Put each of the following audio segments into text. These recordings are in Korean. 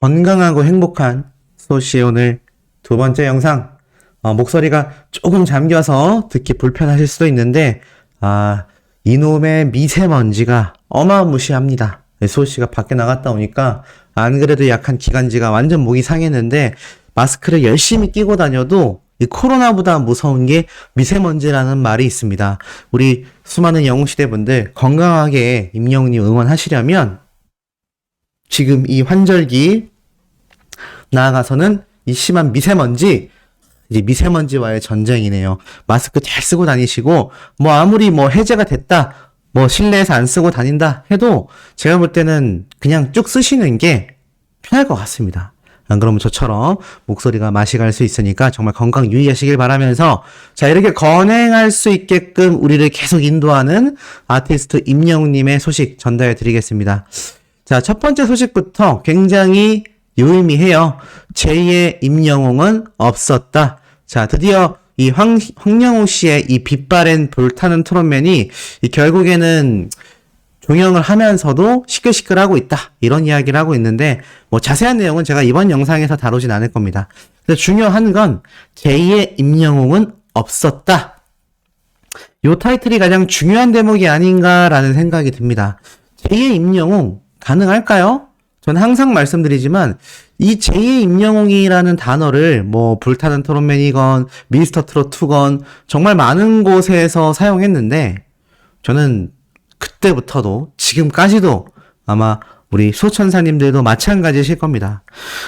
건강하고 행복한 소시의 오늘 두 번째 영상. 목소리가 조금 잠겨서 듣기 불편하실 수도 있는데, 이놈의 미세먼지가 어마무시합니다. 소시가 밖에 나갔다 오니까 안 그래도 약한 기관지가 완전 목이 상했는데, 마스크를 열심히 끼고 다녀도 이 코로나보다 무서운 게 미세먼지라는 말이 있습니다. 우리 수많은 영웅시대분들 건강하게 임영웅님 응원하시려면 지금 이 환절기, 나아가서는 이 심한 미세먼지, 이제 미세먼지와의 전쟁이네요. 마스크 잘 쓰고 다니시고, 아무리 해제가 됐다, 실내에서 안 쓰고 다닌다 해도 제가 볼 때는 그냥 쭉 쓰시는 게 편할 것 같습니다. 안 그러면 저처럼 목소리가 맛이 갈 수 있으니까 정말 건강 유의하시길 바라면서, 자, 이렇게 건행할 수 있게끔 우리를 계속 인도하는 아티스트 임영웅님의 소식 전달해 드리겠습니다. 자, 첫 번째 소식부터 굉장히 유의미해요. 제2의 임영웅은 없었다. 자, 드디어 이 황영우 씨의 이 빛바랜 불타는 트롯맨이 결국에는 종영을 하면서도 시끌시끌하고 있다, 이런 이야기를 하고 있는데, 자세한 내용은 제가 이번 영상에서 다루진 않을 겁니다. 근데 중요한 건 제2의 임영웅은 없었다, 요 타이틀이 가장 중요한 대목이 아닌가라는 생각이 듭니다. 제2의 임영웅 가능할까요? 저는 항상 말씀드리지만 이 제2의 임영웅이라는 단어를 불타는 트롯맨이건 미스터 트롯2건 정말 많은 곳에서 사용했는데, 저는 그때부터도 지금까지도 아마 우리 소천사님들도 마찬가지실 겁니다.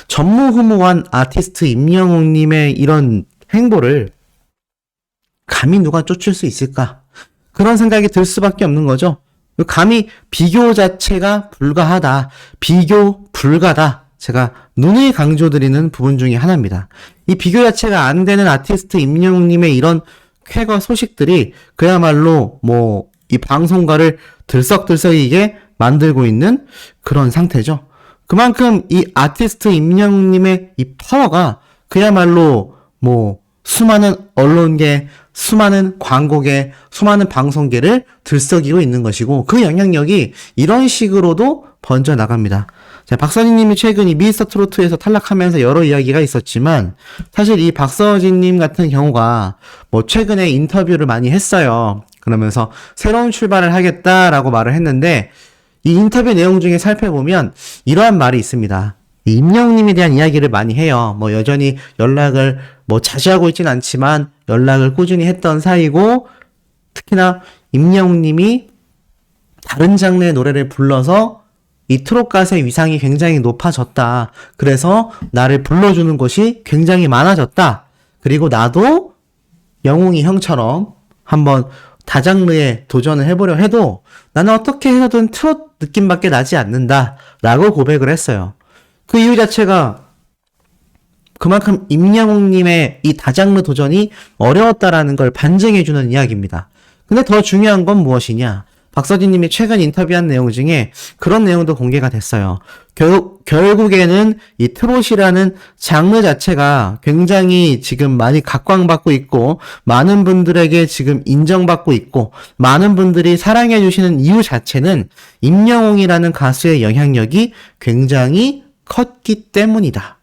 전무후무한 아티스트 임영웅님의 이런 행보를 감히 누가 쫓을 수 있을까? 그런 생각이 들 수밖에 없는 거죠. 감히 비교 자체가 불가하다, 비교 불가다, 제가 누누이 강조드리는 부분 중에 하나입니다. 이 비교 자체가 안 되는 아티스트 임영웅님의 이런 쾌거 소식들이 그야말로 이 방송가를 들썩들썩이게 만들고 있는 그런 상태죠. 그만큼 이 아티스트 임영웅님의 이 파워가 그야말로 수많은 언론계, 수많은 광고계, 수많은 방송계를 들썩이고 있는 것이고, 그 영향력이 이런 식으로도 번져나갑니다. 자, 박서진님이 최근 이 미스터 트로트에서 탈락하면서 여러 이야기가 있었지만, 사실 이 박서진님 같은 경우가 최근에 인터뷰를 많이 했어요. 그러면서 새로운 출발을 하겠다라고 말을 했는데, 이 인터뷰 내용 중에 살펴보면 이러한 말이 있습니다. 임영웅님에 대한 이야기를 많이 해요. 여전히 연락을 자주 하고 있진 않지만 연락을 꾸준히 했던 사이고, 특히나 임영웅님이 다른 장르의 노래를 불러서 이 트롯 가수의 위상이 굉장히 높아졌다. 그래서 나를 불러주는 곳이 굉장히 많아졌다. 그리고 나도 영웅이 형처럼 한번 다장르에 도전을 해보려 해도 나는 어떻게 해서든 트롯 느낌밖에 나지 않는다, 라고 고백을 했어요. 그 이유 자체가 그만큼 임영웅님의 이 다장르 도전이 어려웠다라는 걸 반증해주는 이야기입니다. 근데 더 중요한 건 무엇이냐? 박서진님이 최근 인터뷰한 내용 중에 그런 내용도 공개가 됐어요. 결국에는 이 트롯이라는 장르 자체가 굉장히 지금 많이 각광받고 있고, 많은 분들에게 지금 인정받고 있고, 많은 분들이 사랑해주시는 이유 자체는 임영웅이라는 가수의 영향력이 굉장히 컸기 때문이다.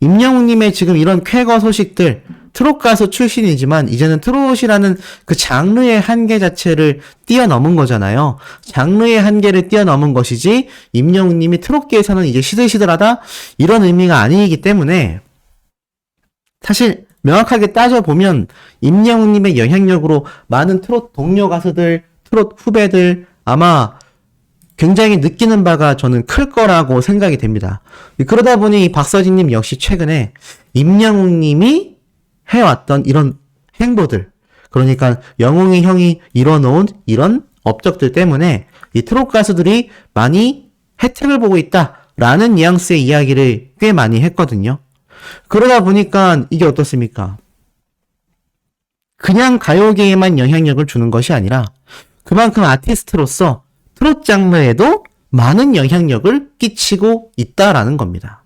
임영웅님의 지금 이런 쾌거 소식들, 트롯 가수 출신이지만 이제는 트롯이라는 그 장르의 한계 자체를 뛰어넘은 거잖아요. 장르의 한계를 뛰어넘은 것이지, 임영웅님이 트롯계에서는 이제 시들시들하다, 이런 의미가 아니기 때문에, 사실 명확하게 따져보면 임영웅님의 영향력으로 많은 트롯 동료 가수들, 트롯 후배들 아마 굉장히 느끼는 바가 저는 클 거라고 생각이 됩니다. 그러다 보니 박서진님 역시 최근에 임영웅님이 해왔던 이런 행보들, 그러니까 영웅이 형이 이뤄놓은 이런 업적들 때문에 이 트롯 가수들이 많이 혜택을 보고 있다라는 뉘앙스의 이야기를 꽤 많이 했거든요. 그러다 보니까 이게 어떻습니까? 그냥 가요계에만 영향력을 주는 것이 아니라 그만큼 아티스트로서 트롯 장르에도 많은 영향력을 끼치고 있다라는 겁니다.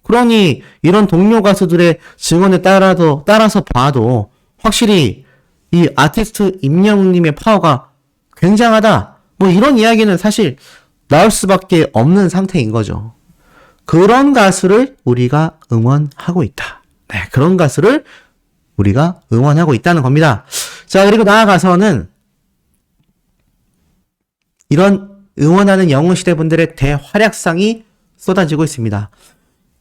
그러니 이런 동료 가수들의 증언에 따라서 봐도 확실히 이 아티스트 임영웅님의 파워가 굉장하다, 이런 이야기는 사실 나올 수밖에 없는 상태인 거죠. 그런 가수를 우리가 응원하고 있다. 네, 그런 가수를 우리가 응원하고 있다는 겁니다. 자, 그리고 나아가서는 이런 응원하는 영웅시대 분들의 대활약상이 쏟아지고 있습니다.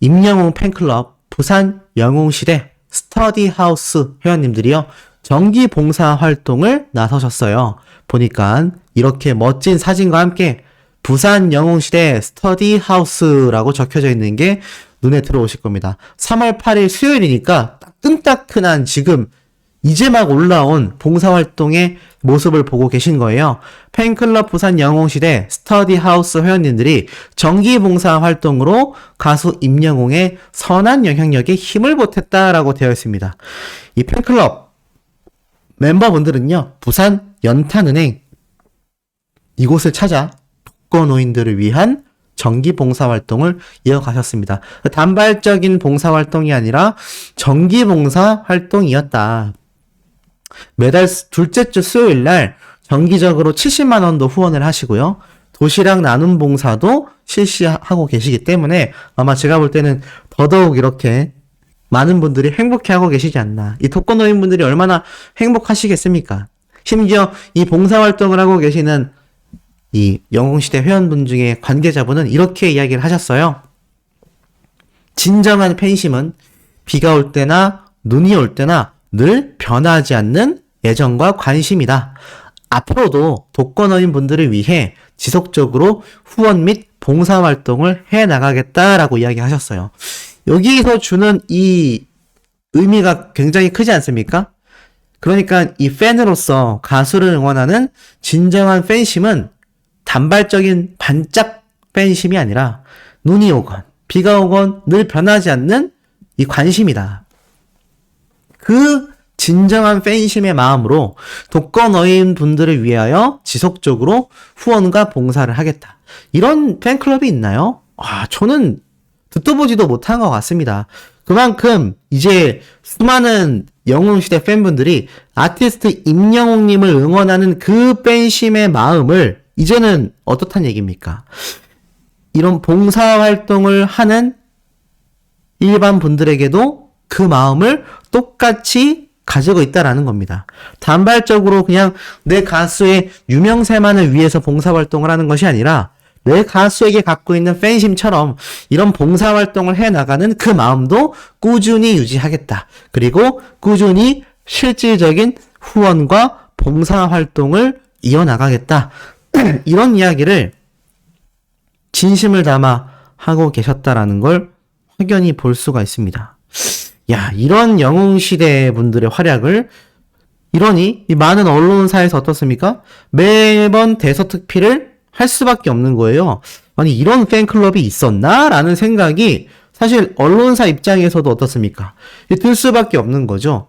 임영웅 팬클럽, 부산 영웅시대 스터디하우스 회원님들이요, 정기 봉사 활동을 나서셨어요. 보니까 이렇게 멋진 사진과 함께 부산 영웅시대 스터디하우스라고 적혀져 있는 게 눈에 들어오실 겁니다. 3월 8일 수요일이니까 따끈따끈한 지금 이제 막 올라온 봉사활동의 모습을 보고 계신 거예요. 팬클럽 부산 영웅시대 스터디하우스 회원님들이 정기 봉사활동으로 가수 임영웅의 선한 영향력에 힘을 보탰다라고 되어 있습니다. 이 팬클럽 멤버분들은요, 부산 연탄은행 이곳을 찾아 독거노인들을 위한 정기 봉사활동을 이어가셨습니다. 단발적인 봉사활동이 아니라 정기 봉사활동이었다. 매달 둘째 주 수요일 날 정기적으로 70만 원도 후원을 하시고요. 도시락 나눔 봉사도 실시하고 계시기 때문에 아마 제가 볼 때는 더더욱 이렇게 많은 분들이 행복해하고 계시지 않나. 이 독거노인분들이 얼마나 행복하시겠습니까? 심지어 이 봉사활동을 하고 계시는 이 영웅시대 회원분 중에 관계자분은 이렇게 이야기를 하셨어요. 진정한 팬심은 비가 올 때나 눈이 올 때나 늘 변하지 않는 애정과 관심이다. 앞으로도 독거노인 분들을 위해 지속적으로 후원 및 봉사활동을 해나가겠다라고 이야기하셨어요. 여기서 주는 이 의미가 굉장히 크지 않습니까? 그러니까 이 팬으로서 가수를 응원하는 진정한 팬심은 단발적인 반짝 팬심이 아니라 눈이 오건 비가 오건 늘 변하지 않는 이 관심이다. 그 진정한 팬심의 마음으로 독거노인 분들을 위하여 지속적으로 후원과 봉사를 하겠다. 이런 팬클럽이 있나요? 저는 듣도 보지도 못한 것 같습니다. 그만큼 이제 수많은 영웅시대 팬분들이 아티스트 임영웅님을 응원하는 그 팬심의 마음을 이제는 어떻단 얘기입니까? 이런 봉사활동을 하는 일반 분들에게도 그 마음을 똑같이 가지고 있다라는 겁니다. 단발적으로 그냥 내 가수의 유명세만을 위해서 봉사활동을 하는 것이 아니라 내 가수에게 갖고 있는 팬심처럼 이런 봉사활동을 해나가는 그 마음도 꾸준히 유지하겠다. 그리고 꾸준히 실질적인 후원과 봉사활동을 이어나가겠다. 이런 이야기를 진심을 담아 하고 계셨다라는 걸 확연히 볼 수가 있습니다. 야, 이런 영웅시대 분들의 활약을 이러니 이 많은 언론사에서 어떻습니까? 매번 대서특필을 할 수밖에 없는 거예요. 아니, 이런 팬클럽이 있었나? 라는 생각이 사실 언론사 입장에서도 어떻습니까? 들 수밖에 없는 거죠.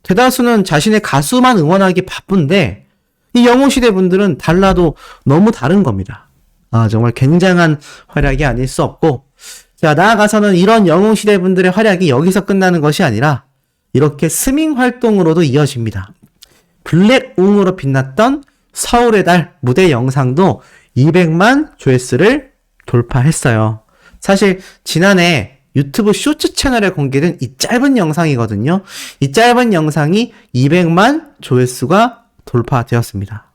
대다수는 자신의 가수만 응원하기 바쁜데 이 영웅시대 분들은 달라도 너무 다른 겁니다. 정말 굉장한 활약이 아닐 수 없고, 자, 나아가서는 이런 영웅시대 분들의 활약이 여기서 끝나는 것이 아니라 이렇게 스밍 활동으로도 이어집니다. 블랙웅으로 빛났던 서울의 달 무대 영상도 200만 조회수를 돌파했어요. 사실 지난해 유튜브 쇼츠 채널에 공개된 이 짧은 영상이거든요. 이 짧은 영상이 200만 조회수가 돌파되었습니다.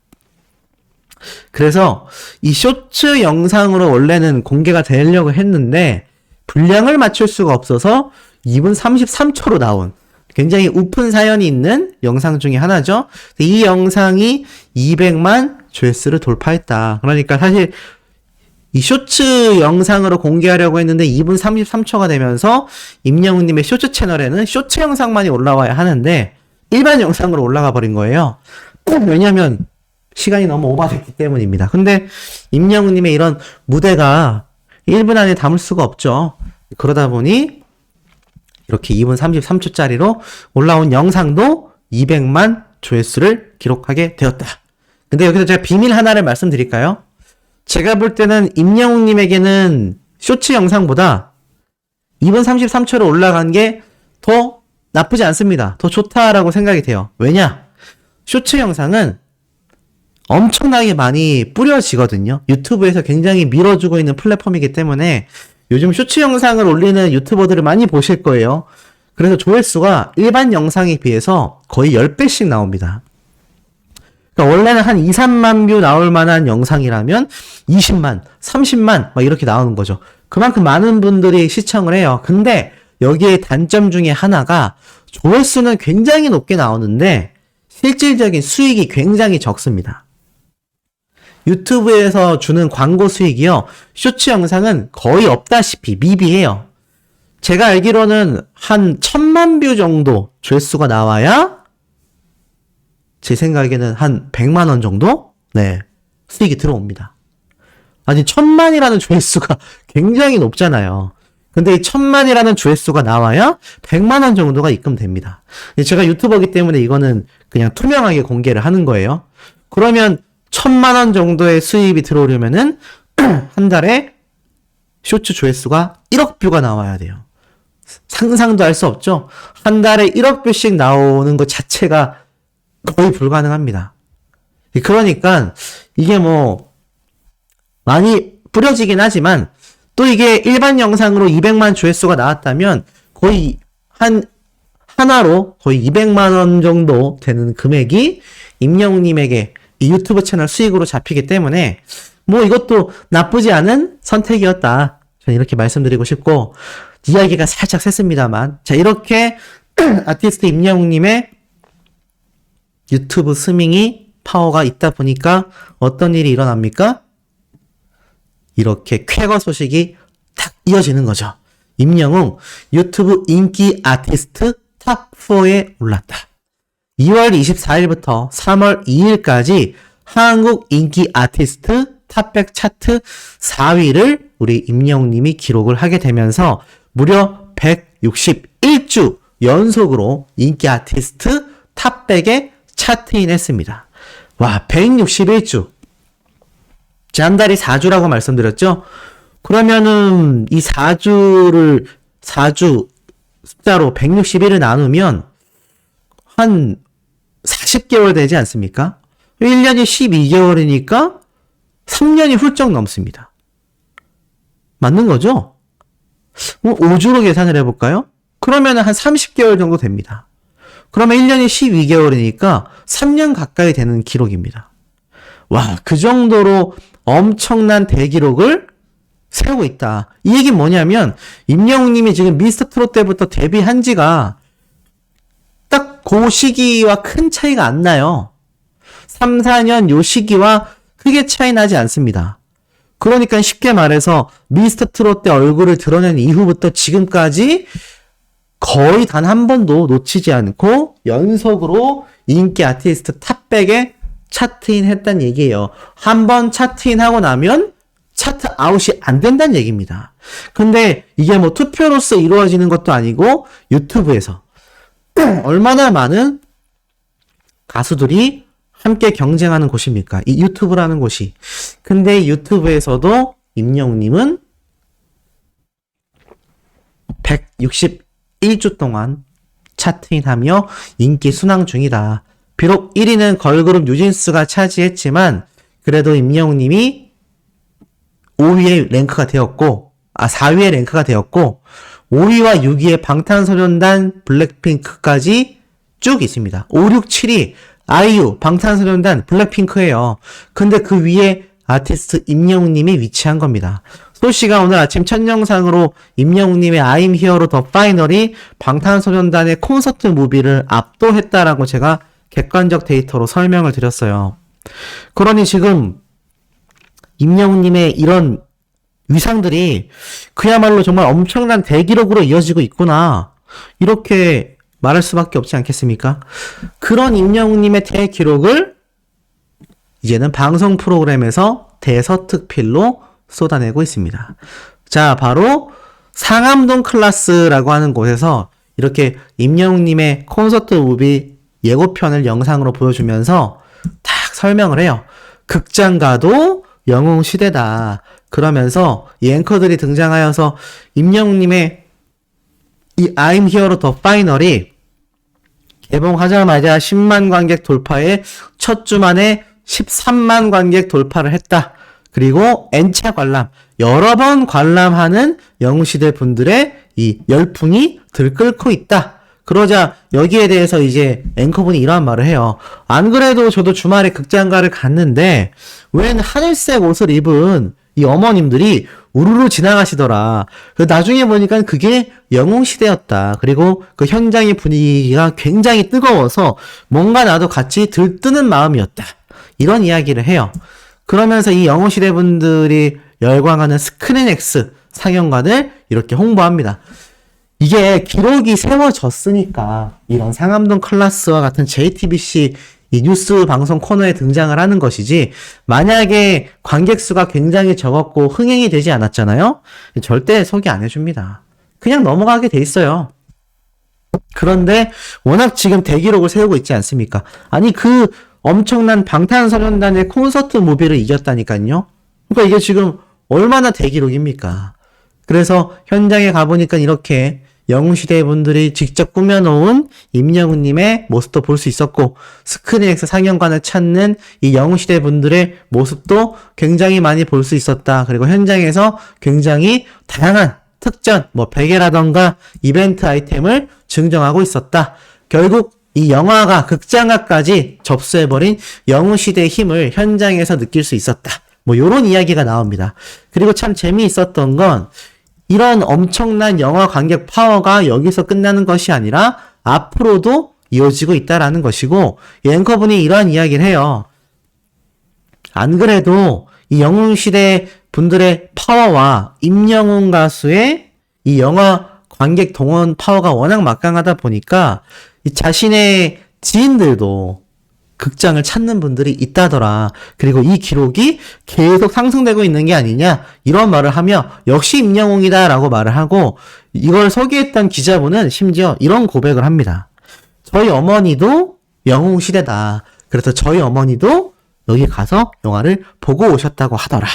그래서 이 쇼츠 영상으로 원래는 공개가 되려고 했는데 분량을 맞출 수가 없어서 2분 33초로 나온 굉장히 우픈 사연이 있는 영상 중에 하나죠. 이 영상이 200만 조회수를 돌파했다. 그러니까 사실 이 쇼츠 영상으로 공개하려고 했는데 2분 33초가 되면서 임영웅님의 쇼츠 채널에는 쇼츠 영상만이 올라와야 하는데 일반 영상으로 올라가 버린 거예요. 왜냐면 시간이 너무 오버됐기 때문입니다. 근데 임영웅님의 이런 무대가 1분 안에 담을 수가 없죠. 그러다 보니 이렇게 2분 33초짜리로 올라온 영상도 200만 조회수를 기록하게 되었다. 근데 여기서 제가 비밀 하나를 말씀드릴까요? 제가 볼 때는 임영웅님에게는 쇼츠 영상보다 2분 33초로 올라간 게 더 나쁘지 않습니다. 더 좋다라고 생각이 돼요. 왜냐? 쇼츠 영상은 엄청나게 많이 뿌려지거든요. 유튜브에서 굉장히 밀어주고 있는 플랫폼이기 때문에 요즘 쇼츠 영상을 올리는 유튜버들을 많이 보실 거예요. 그래서 조회수가 일반 영상에 비해서 거의 10배씩 나옵니다. 그러니까 원래는 한 2, 3만 뷰 나올 만한 영상이라면 20만, 30만 막 이렇게 나오는 거죠. 그만큼 많은 분들이 시청을 해요. 근데 여기에 단점 중에 하나가 조회수는 굉장히 높게 나오는데 실질적인 수익이 굉장히 적습니다. 유튜브에서 주는 광고 수익이요. 쇼츠 영상은 거의 없다시피 미비해요. 제가 알기로는 한 1000만 뷰 정도 조회수가 나와야 제 생각에는 한 100만 원 정도? 네. 수익이 들어옵니다. 아니 1000만이라는 조회수가 굉장히 높잖아요. 근데 이 1000만이라는 조회수가 나와야 100만 원 정도가 입금됩니다. 제가 유튜버이기 때문에 이거는 그냥 투명하게 공개를 하는 거예요. 그러면 1000만 원 정도의 수입이 들어오려면은 한 달에 쇼츠 조회수가 1억 뷰가 나와야 돼요. 상상도 할 수 없죠? 한 달에 1억 뷰씩 나오는 것 자체가 거의 불가능합니다. 그러니까 이게 뭐 많이 뿌려지긴 하지만 또 이게 일반 영상으로 200만 조회수가 나왔다면 거의 하나로 거의 200만 원 정도 되는 금액이 임영웅님에게 이 유튜브 채널 수익으로 잡히기 때문에 뭐 이것도 나쁘지 않은 선택이었다. 저는 이렇게 말씀드리고 싶고 이야기가 살짝 샜습니다만 자 이렇게 아티스트 임영웅님의 유튜브 스밍이 파워가 있다 보니까 어떤 일이 일어납니까? 이렇게 쾌거 소식이 탁 이어지는 거죠. 임영웅 유튜브 인기 아티스트 탑4에 올랐다. 2월 24일부터 3월 2일까지 한국 인기 아티스트 탑100 차트 4위를 우리 임영웅님이 기록을 하게 되면서 무려 161주 연속으로 인기 아티스트 탑100에 차트인했습니다. 와, 161주. 지난달이 4주라고 말씀드렸죠? 그러면은 이 4주 숫자로 161을 나누면 한 40개월 되지 않습니까? 1년이 12개월이니까 3년이 훌쩍 넘습니다. 맞는 거죠? 5주로 계산을 해볼까요? 그러면 한 30개월 정도 됩니다. 그러면 1년이 12개월이니까 3년 가까이 되는 기록입니다. 와, 그 정도로 엄청난 대기록을 세우고 있다. 이 얘기는 뭐냐면 임영웅님이 지금 미스터 트롯 때부터 데뷔한 지가 딱 그 시기와 큰 차이가 안 나요. 3, 4년 요 시기와 크게 차이 나지 않습니다. 그러니까 쉽게 말해서 미스터 트롯 때 얼굴을 드러낸 이후부터 지금까지 거의 단 한 번도 놓치지 않고 연속으로 인기 아티스트 탑100에 차트인 했단 얘기예요. 한 번 차트인 하고 나면 차트 아웃이 안 된다는 얘기입니다. 근데 이게 뭐 투표로서 이루어지는 것도 아니고 유튜브에서 얼마나 많은 가수들이 함께 경쟁하는 곳입니까? 이 유튜브라는 곳이. 근데 유튜브에서도 임영웅님은 161주 동안 차트인하며 인기 순항 중이다. 비록 1위는 걸그룹 뉴진스가 차지했지만 그래도 임영웅님이 5위에 랭크가 되었고 4위에 랭크가 되었고 5위와 6위에 방탄소년단 블랙핑크까지 쭉 있습니다. 5, 6, 7위 아이유, 방탄소년단, 블랙핑크예요. 근데 그 위에 아티스트 임영웅님이 위치한 겁니다. 소씨가 오늘 아침 첫 영상으로 임영웅님의 I'm Here The Final이 방탄소년단의 콘서트 무비를 압도했다라고 제가 객관적 데이터로 설명을 드렸어요. 그러니 지금 임영웅님의 이런 위상들이 그야말로 정말 엄청난 대기록으로 이어지고 있구나. 이렇게 말할 수밖에 없지 않겠습니까? 그런 임영웅님의 대기록을 이제는 방송 프로그램에서 대서특필로 쏟아내고 있습니다. 자, 바로 상암동 클라스라고 하는 곳에서 이렇게 임영웅님의 콘서트 무비 예고편을 영상으로 보여주면서 딱 설명을 해요. 극장 가도 영웅 시대다. 그러면서 이 앵커들이 등장하여서 임영웅님의 이 I'm Here The Final이 개봉하자마자 10만 관객 돌파에 첫 주 만에 13만 관객 돌파를 했다. 그리고 N차 관람, 여러 번 관람하는 영웅시대 분들의 이 열풍이 들끓고 있다. 그러자 여기에 대해서 이제 앵커분이 이러한 말을 해요. 안 그래도 저도 주말에 극장가를 갔는데 웬 하늘색 옷을 입은 이 어머님들이 우르르 지나가시더라. 나중에 보니까 그게 영웅시대였다. 그리고 그 현장의 분위기가 굉장히 뜨거워서 뭔가 나도 같이 들뜨는 마음이었다. 이런 이야기를 해요. 그러면서 이 영웅시대 분들이 열광하는 스크린X 상영관을 이렇게 홍보합니다. 이게 기록이 세워졌으니까 이런 상암동 클라스와 같은 JTBC 이 뉴스 방송 코너에 등장을 하는 것이지, 만약에 관객 수가 굉장히 적었고 흥행이 되지 않았잖아요? 절대 소개 안 해줍니다. 그냥 넘어가게 돼 있어요. 그런데 워낙 지금 대기록을 세우고 있지 않습니까? 아니 그 엄청난 방탄소년단의 콘서트 무비를 이겼다니까요. 그러니까 이게 지금 얼마나 대기록입니까? 그래서 현장에 가보니까 이렇게 영웅시대 분들이 직접 꾸며놓은 임영웅님의 모습도 볼 수 있었고, 스크린X 상영관을 찾는 이 영웅시대 분들의 모습도 굉장히 많이 볼 수 있었다. 그리고 현장에서 굉장히 다양한 특전, 베개라던가 이벤트 아이템을 증정하고 있었다. 결국 이 영화가 극장화까지 접수해버린 영웅시대의 힘을 현장에서 느낄 수 있었다. 요런 이야기가 나옵니다. 그리고 참 재미있었던 건 이런 엄청난 영화 관객 파워가 여기서 끝나는 것이 아니라 앞으로도 이어지고 있다라는 것이고, 앵커분이 이러한 이야기를 해요. 안 그래도 이 영웅시대 분들의 파워와 임영웅 가수의 이 영화 관객 동원 파워가 워낙 막강하다 보니까 이 자신의 지인들도 극장을 찾는 분들이 있다더라. 그리고 이 기록이 계속 상승되고 있는 게 아니냐, 이런 말을 하며 역시 임영웅이다 라고 말을 하고, 이걸 소개했던 기자분은 심지어 이런 고백을 합니다. 저희 어머니도 영웅시대다. 그래서 저희 어머니도 여기 가서 영화를 보고 오셨다고 하더라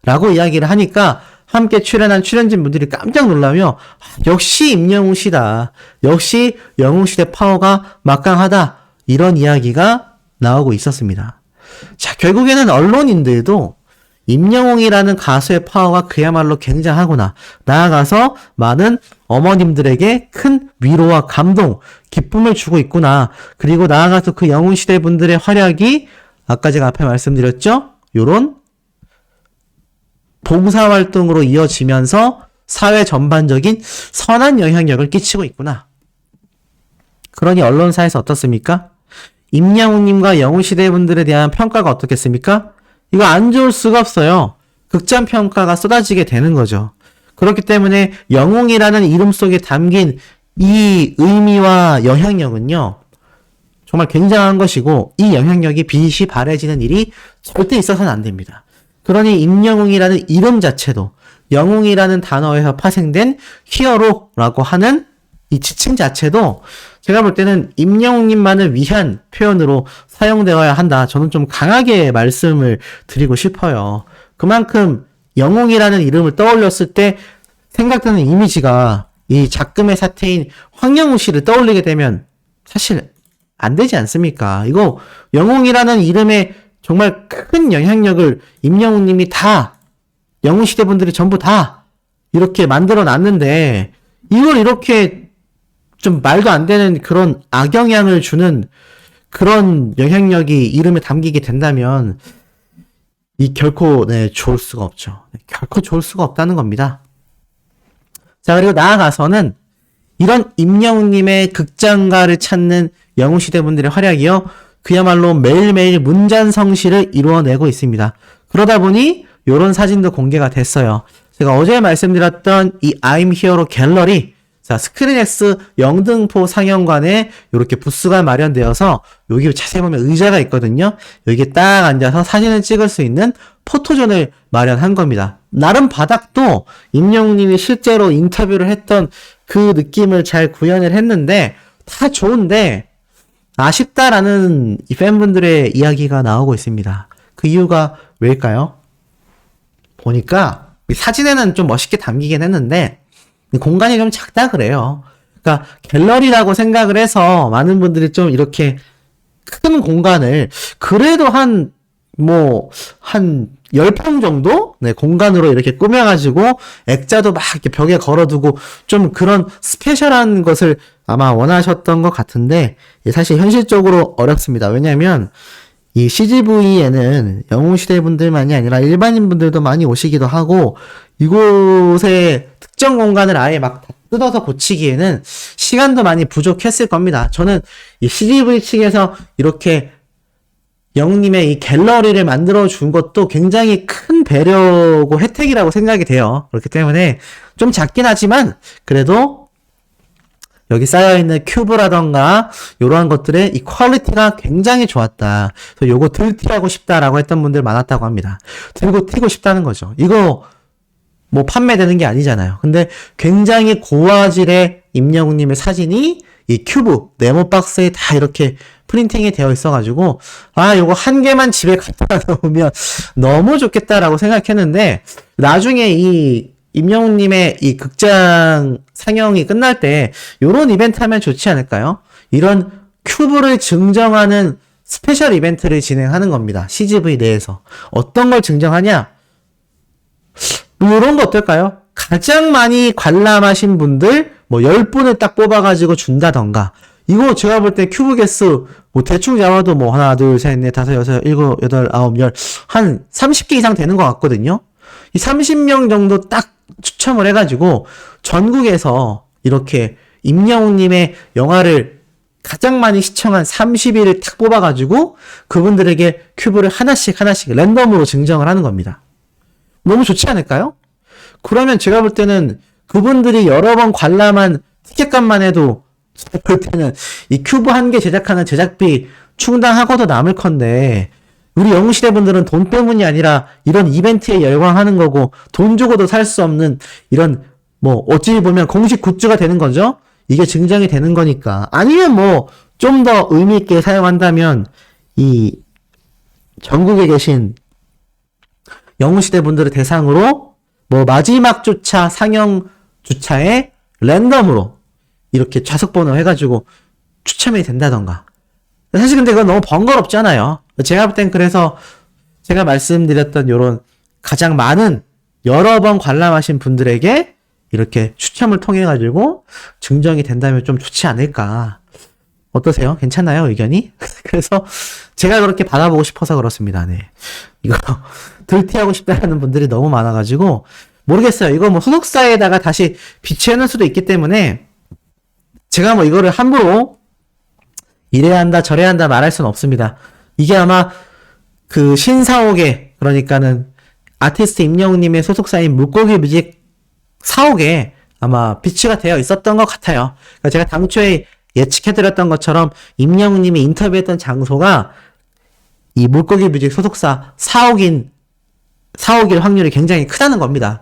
라고 이야기를 하니까 함께 출연한 출연진 분들이 깜짝 놀라며 역시 임영웅시다, 역시 영웅시대 파워가 막강하다, 이런 이야기가 나오고 있었습니다. 자, 결국에는 언론인들도 임영웅이라는 가수의 파워가 그야말로 굉장하구나, 나아가서 많은 어머님들에게 큰 위로와 감동, 기쁨을 주고 있구나, 그리고 나아가서 그 영웅시대 분들의 활약이 아까 제가 앞에 말씀드렸죠? 요런 봉사활동으로 이어지면서 사회 전반적인 선한 영향력을 끼치고 있구나. 그러니 언론사에서 어떻습니까? 임영웅님과 영웅시대 분들에 대한 평가가 어떻겠습니까? 이거 안 좋을 수가 없어요. 극장 평가가 쏟아지게 되는 거죠. 그렇기 때문에 영웅이라는 이름 속에 담긴 이 의미와 영향력은요, 정말 굉장한 것이고, 이 영향력이 빛이 발해지는 일이 절대 있어서는 안 됩니다. 그러니 임영웅이라는 이름 자체도 영웅이라는 단어에서 파생된 히어로라고 하는 이 지칭 자체도 제가 볼 때는 임영웅님만을 위한 표현으로 사용되어야 한다. 저는 좀 강하게 말씀을 드리고 싶어요. 그만큼 영웅이라는 이름을 떠올렸을 때 생각드는 이미지가 이 작금의 사태인 황영우 씨를 떠올리게 되면 사실 안 되지 않습니까? 이거 영웅이라는 이름에 정말 큰 영향력을 임영웅님이 다, 영웅시대 분들이 전부 다 이렇게 만들어 놨는데, 이걸 이렇게 좀 말도 안 되는 그런 악영향을 주는 그런 영향력이 이름에 담기게 된다면 이 결코 좋을 수가 없죠. 결코 좋을 수가 없다는 겁니다. 자, 그리고 나아가서는 이런 임영웅님의 극장가를 찾는 영웅시대 분들의 활약이요, 그야말로 매일매일 문잔성시를 이루어내고 있습니다. 그러다 보니 이런 사진도 공개가 됐어요. 제가 어제 말씀드렸던 이 I'm Hero 갤러리, 자, 스크린X 영등포 상영관에 이렇게 부스가 마련되어서 여기 자세히 보면 의자가 있거든요. 여기에 딱 앉아서 사진을 찍을 수 있는 포토존을 마련한 겁니다. 나름 바닥도 임영웅님이 실제로 인터뷰를 했던 그 느낌을 잘 구현을 했는데 다 좋은데 아쉽다라는 이 팬분들의 이야기가 나오고 있습니다. 그 이유가 왜일까요? 보니까 사진에는 좀 멋있게 담기긴 했는데 공간이 좀 작다 그래요. 그러니까 갤러리라고 생각을 해서 많은 분들이 좀 이렇게 큰 공간을 그래도 한 10평 정도? 네, 공간으로 이렇게 꾸며가지고, 액자도 막 이렇게 벽에 걸어두고, 좀 그런 스페셜한 것을 아마 원하셨던 것 같은데, 사실 현실적으로 어렵습니다. 왜냐면, 이 CGV에는 영웅시대 분들만이 아니라 일반인 분들도 많이 오시기도 하고, 이곳에 특정 공간을 아예 막 뜯어서 고치기에는 시간도 많이 부족했을 겁니다. 저는 이 CGV 측에서 이렇게 영웅님의 이 갤러리를 만들어 준 것도 굉장히 큰 배려고 혜택이라고 생각이 돼요. 그렇기 때문에 좀 작긴 하지만 그래도 여기 쌓여있는 큐브라던가 이러한 것들의 이 퀄리티가 굉장히 좋았다. 그래서 요거 들튀하고 싶다라고 했던 분들 많았다고 합니다. 들고 튀고 싶다는 거죠. 이거 뭐 판매되는 게 아니잖아요. 근데 굉장히 고화질의 임영웅님의 사진이 이 큐브 네모 박스에 다 이렇게 프린팅이 되어 있어가지고 요거 한 개만 집에 갖다 놓으면 너무 좋겠다라고 생각했는데 나중에 이 임영웅님의 이 극장 상영이 끝날 때 요런 이벤트 하면 좋지 않을까요? 이런 큐브를 증정하는 스페셜 이벤트를 진행하는 겁니다. CGV 내에서. 어떤 걸 증정하냐? 이런 거 어떨까요? 가장 많이 관람하신 분들, 10분을 딱 뽑아가지고 준다던가. 이거 제가 볼 때 큐브 개수, 대충 잡아도 하나, 둘, 셋, 넷, 다섯, 여섯, 일곱, 여덟, 아홉, 열, 한 30개 이상 되는 것 같거든요? 이 30명 정도 딱 추첨을 해가지고, 전국에서 이렇게 임영웅님의 영화를 가장 많이 시청한 30위를 탁 뽑아가지고, 그분들에게 큐브를 하나씩 랜덤으로 증정을 하는 겁니다. 너무 좋지 않을까요? 그러면 제가 볼 때는 그분들이 여러 번 관람한 티켓값만 해도 제가 볼 때는 이 큐브 한 개 제작하는 제작비 충당하고도 남을 건데 우리 영웅시대 분들은 돈 때문이 아니라 이런 이벤트에 열광하는 거고 돈 주고도 살 수 없는 이런 어찌 보면 공식 굿즈가 되는 거죠? 이게 증정이 되는 거니까. 아니면 좀 더 의미 있게 사용한다면 이 전국에 계신 영웅시대 분들을 대상으로 마지막 주차 상영 주차에 랜덤으로 이렇게 좌석번호 해가지고 추첨이 된다던가. 사실 근데 그건 너무 번거롭잖아요. 제가 볼 땐 그래서 제가 말씀드렸던 요런 가장 많은 여러 번 관람하신 분들에게 이렇게 추첨을 통해 가지고 증정이 된다면 좀 좋지 않을까. 어떠세요? 괜찮나요? 의견이? 그래서 제가 그렇게 받아보고 싶어서 그렇습니다. 네. 이거 들티하고 싶다는 분들이 너무 많아가지고 모르겠어요. 이거 소속사에다가 다시 비치해놓을 수도 있기 때문에 제가 이거를 함부로 이래야 한다 저래야 한다 말할 수는 없습니다. 이게 아마 그 신사옥에 그러니까는 아티스트 임영웅님의 소속사인 물고기 뮤직 사옥에 아마 비치가 되어 있었던 것 같아요. 그러니까 제가 당초에 예측해드렸던 것처럼 임영웅님이 인터뷰했던 장소가 이 물고기 뮤직 소속사 사옥일 확률이 굉장히 크다는 겁니다.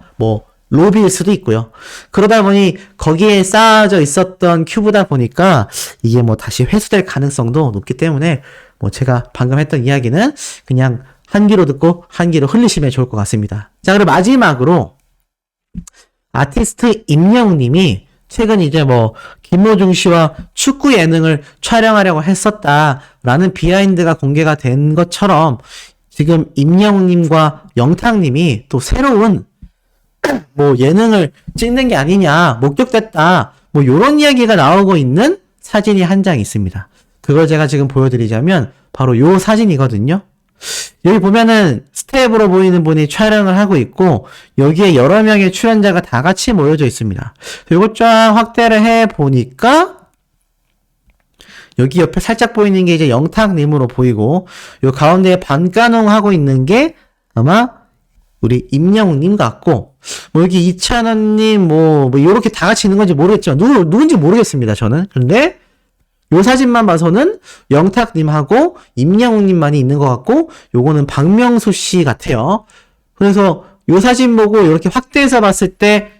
로비일 수도 있고요. 그러다 보니 거기에 쌓아져 있었던 큐브다 보니까 이게 다시 회수될 가능성도 높기 때문에 제가 방금 했던 이야기는 그냥 한 귀로 듣고 한 귀로 흘리시면 좋을 것 같습니다. 자, 그리고 마지막으로 아티스트 임영웅님이 최근 이제 김호중 씨와 축구 예능을 촬영하려고 했었다라는 비하인드가 공개가 된 것처럼 지금 임영웅님과 영탁님이 또 새로운 예능을 찍는 게 아니냐, 목격됐다, 요런 이야기가 나오고 있는 사진이 한 장 있습니다. 그걸 제가 지금 보여드리자면 바로 요 사진이거든요. 여기 보면은 스텝으로 보이는 분이 촬영을 하고 있고 여기에 여러 명의 출연자가 다 같이 모여져 있습니다. 요거 쫙 확대를 해 보니까 여기 옆에 살짝 보이는 게 이제 영탁님으로 보이고 요 가운데에 반가농 하고 있는 게 아마 우리 임영웅님 같고 여기 이찬원님 요렇게 다 같이 있는 건지 모르겠지만 누군지 모르겠습니다. 저는. 근데 요 사진만 봐서는 영탁님하고 임영웅님만이 있는 것 같고 요거는 박명수 씨 같아요. 그래서 요 사진 보고 이렇게 확대해서 봤을 때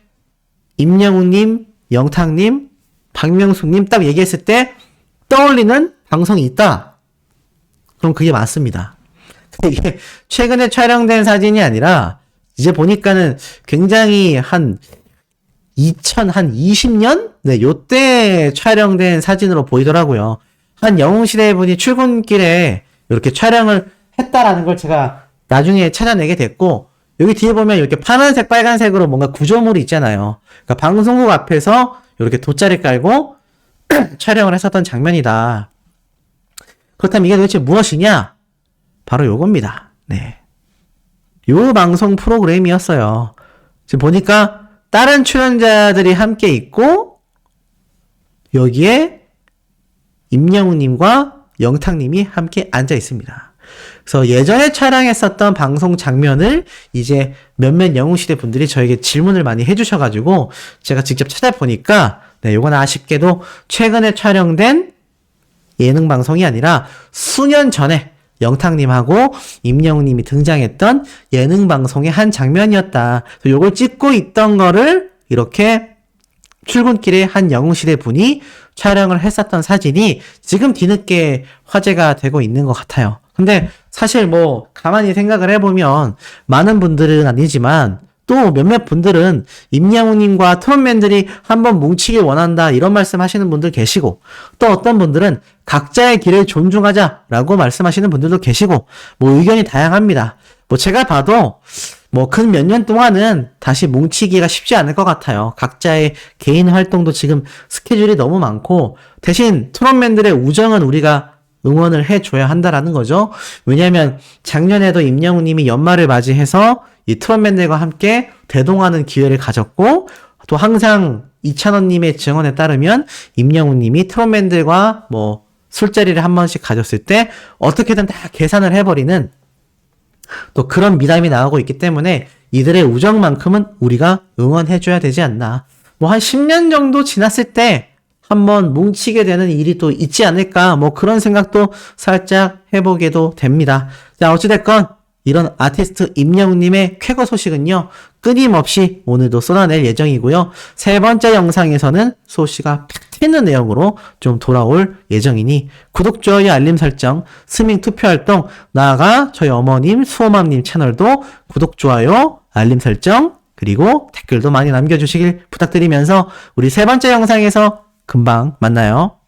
임영웅님, 영탁님, 박명수님 딱 얘기했을 때 떠올리는 방송이 있다. 그럼 그게 맞습니다. 이게 최근에 촬영된 사진이 아니라 이제 보니까는 굉장히 한 2020년? 네, 요때 촬영된 사진으로 보이더라고요. 한 영웅시대 분이 출근길에 이렇게 촬영을 했다라는 걸 제가 나중에 찾아내게 됐고, 여기 뒤에 보면 이렇게 파란색, 빨간색으로 뭔가 구조물이 있잖아요. 그러니까 방송국 앞에서 이렇게 돗자리 깔고 촬영을 했었던 장면이다. 그렇다면 이게 도대체 무엇이냐? 바로 요겁니다. 네. 요 방송 프로그램이었어요. 지금 보니까 다른 출연자들이 함께 있고, 여기에 임영웅님과 영탁님이 함께 앉아 있습니다. 그래서 예전에 촬영했었던 방송 장면을 이제 몇몇 영웅시대 분들이 저에게 질문을 많이 해주셔가지고 제가 직접 찾아보니까 네, 요건 아쉽게도 최근에 촬영된 예능 방송이 아니라 수년 전에 영탁님하고 임영웅님이 등장했던 예능 방송의 한 장면이었다. 그래서 요걸 찍고 있던 거를 이렇게 출근길에 한 영웅시대 분이 촬영을 했었던 사진이 지금 뒤늦게 화제가 되고 있는 것 같아요. 근데 사실 뭐 가만히 생각을 해보면 많은 분들은 아니지만 또 몇몇 분들은 임영웅님과 트롯맨들이 한번 뭉치길 원한다 이런 말씀 하시는 분들 계시고 또 어떤 분들은 각자의 길을 존중하자라고 말씀하시는 분들도 계시고 뭐 의견이 다양합니다. 뭐 제가 봐도 뭐 근 몇 년 동안은 다시 뭉치기가 쉽지 않을 것 같아요. 각자의 개인 활동도 지금 스케줄이 너무 많고 대신 트롯맨들의 우정은 우리가 응원을 해줘야 한다라는 거죠. 왜냐하면 작년에도 임영웅님이 연말을 맞이해서 이 트롯맨들과 함께 대동하는 기회를 가졌고 또 항상 이찬원님의 증언에 따르면 임영웅님이 트롯맨들과 뭐 술자리를 한 번씩 가졌을 때 어떻게든 다 계산을 해버리는 또 그런 미담이 나오고 있기 때문에 이들의 우정만큼은 우리가 응원해줘야 되지 않나. 뭐 한 10년 정도 지났을 때 한번 뭉치게 되는 일이 또 있지 않을까 뭐 그런 생각도 살짝 해보게도 됩니다. 자 어찌됐건 이런 아티스트 임영웅님의 쾌거 소식은요 끊임없이 오늘도 쏟아낼 예정이고요. 세 번째 영상에서는 소씨가 팩 튀는 내용으로 좀 돌아올 예정이니 구독, 좋아요, 알림 설정, 스밍 투표활동 나아가 저희 어머님 수호맘님 채널도 구독, 좋아요, 알림 설정 그리고 댓글도 많이 남겨주시길 부탁드리면서 우리 세 번째 영상에서 금방 만나요.